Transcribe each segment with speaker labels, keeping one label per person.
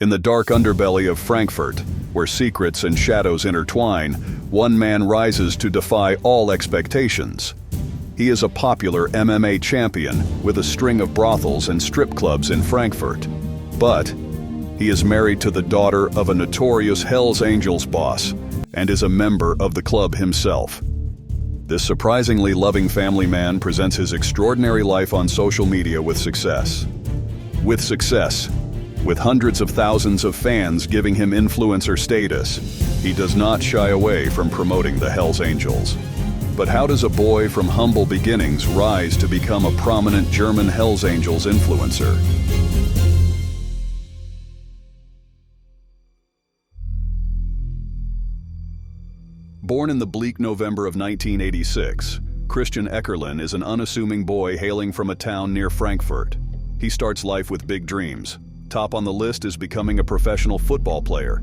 Speaker 1: In the dark underbelly of Frankfurt, where secrets and shadows intertwine, one man rises to defy all expectations. He is a popular MMA champion with a string of brothels and strip clubs in Frankfurt. But he is married to the daughter of a notorious Hells Angels boss and is a member of the club himself. This surprisingly loving family man presents his extraordinary life on social media with success. With hundreds of thousands of fans giving him influencer status, he does not shy away from promoting the Hells Angels. But how does a boy from humble beginnings rise to become a prominent German Hells Angels influencer? Born in the bleak November of 1986, Christian Eckerlin is an unassuming boy hailing from a town near Frankfurt. He starts life with big dreams. Top on the list is becoming a professional football player,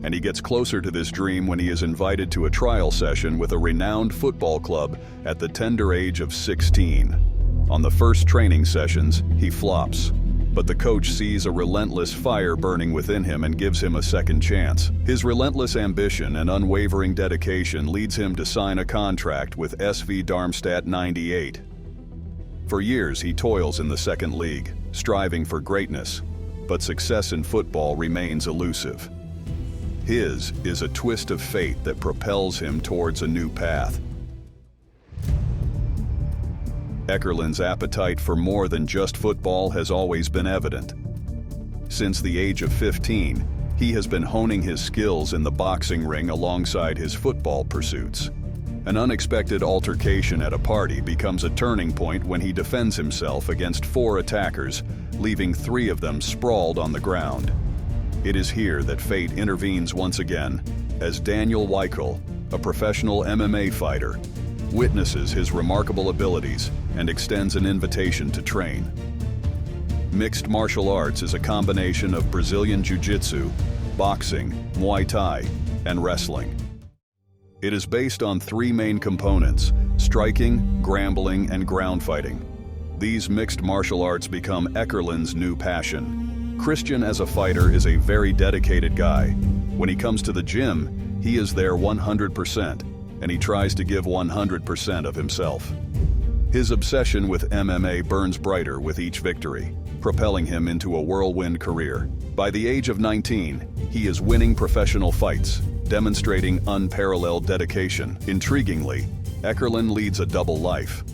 Speaker 1: and he gets closer to this dream when he is invited to a trial session with a renowned football club at the tender age of 16. On the first training sessions, he flops, but the coach sees a relentless fire burning within him and gives him a second chance. His relentless ambition and unwavering dedication leads him to sign a contract with SV Darmstadt 98. For years, he toils in the second league, striving for greatness, but success in football remains elusive. His is a twist of fate that propels him towards a new path. Eckerlin's appetite for more than just football has always been evident. Since the age of 15, he has been honing his skills in the boxing ring alongside his football pursuits. An unexpected altercation at a party becomes a turning point when he defends himself against 4 attackers, leaving 3 of them sprawled on the ground. It is here that fate intervenes once again, as Daniel Weichel, a professional MMA fighter, witnesses his remarkable abilities and extends an invitation to train. Mixed martial arts is a combination of Brazilian Jiu-Jitsu, boxing, Muay Thai, and wrestling. It is based on 3 main components: striking, grambling, and ground fighting. These mixed martial arts become Eckerlin's new passion. Christian as a fighter is a very dedicated guy. When he comes to the gym, he is there 100%, and he tries to give 100% of himself. His obsession with MMA burns brighter with each victory, propelling him into a whirlwind career. By the age of 19, he is winning professional fights, demonstrating unparalleled dedication. Intriguingly, Eckerlin leads a double life.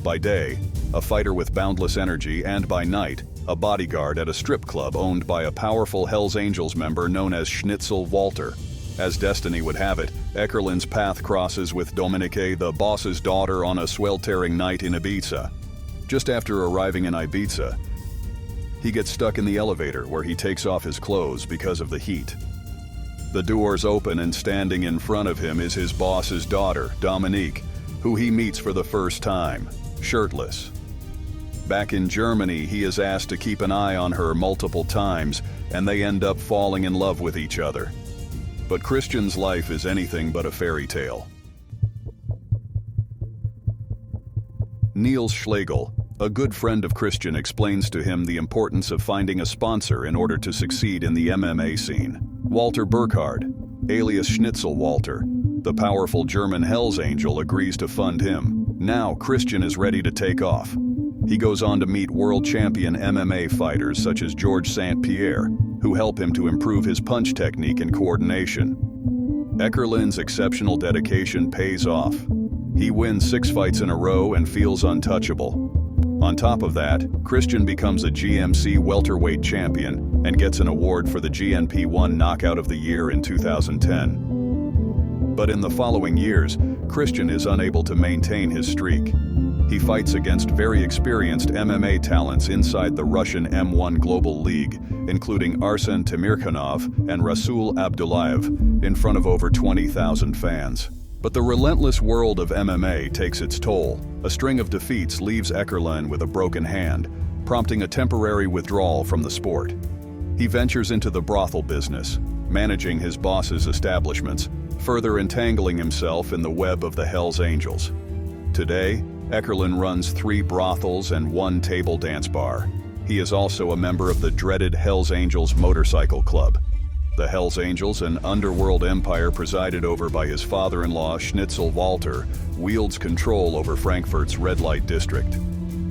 Speaker 1: By day, a fighter with boundless energy, and by night, a bodyguard at a strip club owned by a powerful Hells Angels member known as Schnitzel Walter. As destiny would have it, Eckerlin's path crosses with Dominique, the boss's daughter, on a sweltering night in Ibiza. Just after arriving in Ibiza, he gets stuck in the elevator where he takes off his clothes because of the heat. The doors open and standing in front of him is his boss's daughter, Dominique, who he meets for the first time, shirtless. Back in Germany, he is asked to keep an eye on her multiple times, and they end up falling in love with each other. But Christian's life is anything but a fairy tale. Niels Schlegel, a good friend of Christian, explains to him the importance of finding a sponsor in order to succeed in the MMA scene. Walter Burkhard, alias Schnitzel Walter, the powerful German Hells Angel, agrees to fund him. Now Christian is ready to take off. He goes on to meet world champion MMA fighters such as Georges St-Pierre, who help him to improve his punch technique and coordination. Eckerlin's exceptional dedication pays off. He wins 6 fights in a row and feels untouchable. On top of that, Christian becomes a GMC welterweight champion and gets an award for the GNP1 Knockout of the Year in 2010. But in the following years, Christian is unable to maintain his streak. He fights against very experienced MMA talents inside the Russian M1 Global League, including Arsen Temirkanov and Rasul Abdullayev, in front of over 20,000 fans. But the relentless world of MMA takes its toll. A string of defeats leaves Eckerlin with a broken hand, prompting a temporary withdrawal from the sport. He ventures into the brothel business, managing his boss's establishments, further entangling himself in the web of the Hells Angels. Today, Eckerlin runs 3 brothels and 1 table dance bar. He is also a member of the dreaded Hells Angels motorcycle club. The Hells Angels, an underworld empire presided over by his father-in-law Schnitzel Walter, wields control over Frankfurt's red light district.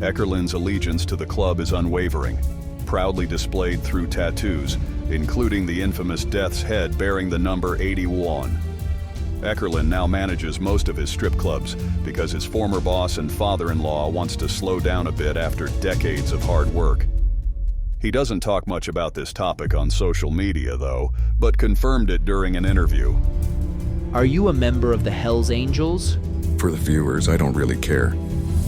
Speaker 1: Eckerlin's allegiance to the club is unwavering, proudly displayed through tattoos, including the infamous Death's Head bearing the number 81. Eckerlin now manages most of his strip clubs because his former boss and father-in-law wants to slow down a bit after decades of hard work. He doesn't talk much about this topic on social media, though, but confirmed it during an interview.
Speaker 2: Are you a member of the Hells Angels?
Speaker 3: For the viewers, I don't really care.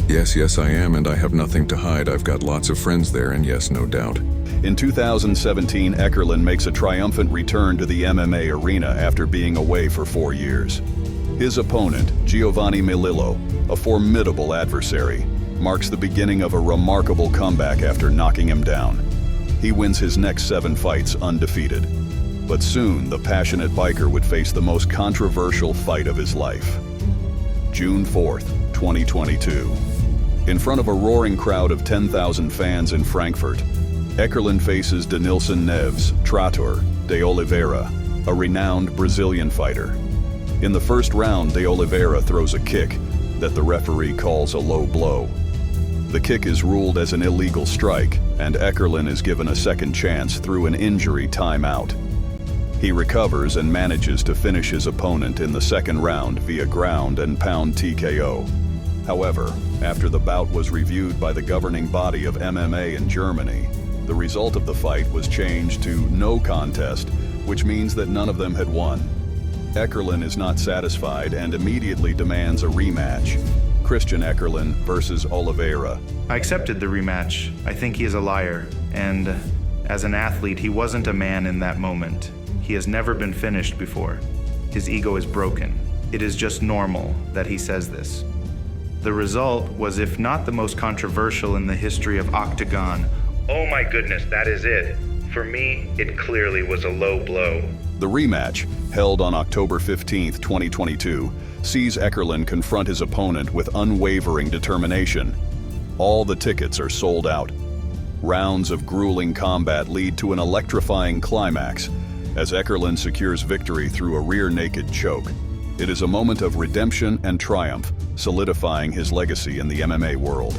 Speaker 3: Yes, I am, and I have nothing to hide. I've got lots of friends there, and yes, no doubt.
Speaker 1: In 2017, Eckerlin makes a triumphant return to the MMA arena after being away for 4 years. His opponent, Giovanni Melillo, a formidable adversary, marks the beginning of a remarkable comeback after knocking him down. He wins his next 7 fights undefeated. But soon, the passionate biker would face the most controversial fight of his life. June 4th, 2022. In front of a roaring crowd of 10,000 fans in Frankfurt, Eckerlin faces Denilson Neves Trator de Oliveira, a renowned Brazilian fighter. In the first round, de Oliveira throws a kick that the referee calls a low blow. The kick is ruled as an illegal strike, and Eckerlin is given a second chance through an injury timeout. He recovers and manages to finish his opponent in the second round via ground and pound TKO. However, after the bout was reviewed by the governing body of MMA in Germany, the result of the fight was changed to no contest, which means that none of them had won. Eckerlin is not satisfied and immediately demands a rematch. Christian Eckerlin versus Oliveira.
Speaker 4: I accepted the rematch. I think he is a liar, and as an athlete, he wasn't a man in that moment. He has never been finished before. His ego is broken. It is just normal that he says this. The result was, if not the most controversial in the history of Octagon. Oh my goodness, that is it. For me, it clearly was a low blow.
Speaker 1: The rematch, held on October 15, 2022, sees Eckerlin confront his opponent with unwavering determination. All the tickets are sold out. Rounds of grueling combat lead to an electrifying climax as Eckerlin secures victory through a rear-naked choke. It is a moment of redemption and triumph, solidifying his legacy in the MMA world.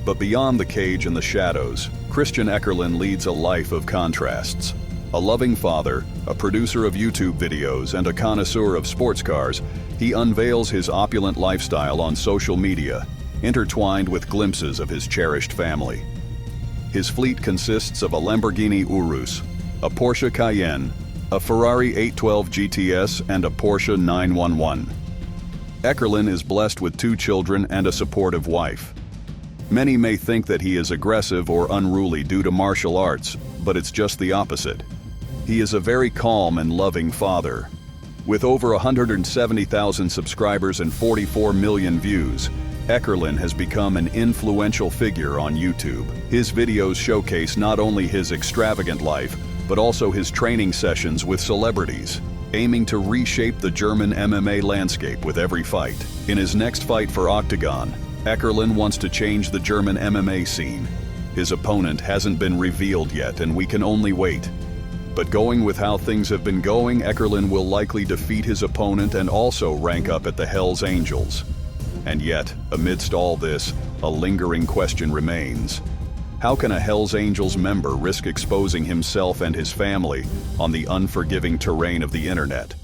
Speaker 1: But beyond the cage and the shadows, Christian Eckerlin leads a life of contrasts. A loving father, a producer of YouTube videos, and a connoisseur of sports cars, he unveils his opulent lifestyle on social media, intertwined with glimpses of his cherished family. His fleet consists of a Lamborghini Urus, a Porsche Cayenne, a Ferrari 812 GTS, and a Porsche 911. Eckerlin is blessed with 2 children and a supportive wife. Many may think that he is aggressive or unruly due to martial arts, but it's just the opposite. He is a very calm and loving father. With over 170,000 subscribers and 44 million views, Eckerlin has become an influential figure on YouTube. His videos showcase not only his extravagant life, but also his training sessions with celebrities, aiming to reshape the German MMA landscape with every fight. In his next fight for Octagon, Eckerlin wants to change the German MMA scene. His opponent hasn't been revealed yet, and we can only wait. But going with how things have been going, Eckerlin will likely defeat his opponent and also rank up at the Hells Angels. And yet, amidst all this, a lingering question remains. How can a Hells Angels member risk exposing himself and his family on the unforgiving terrain of the internet?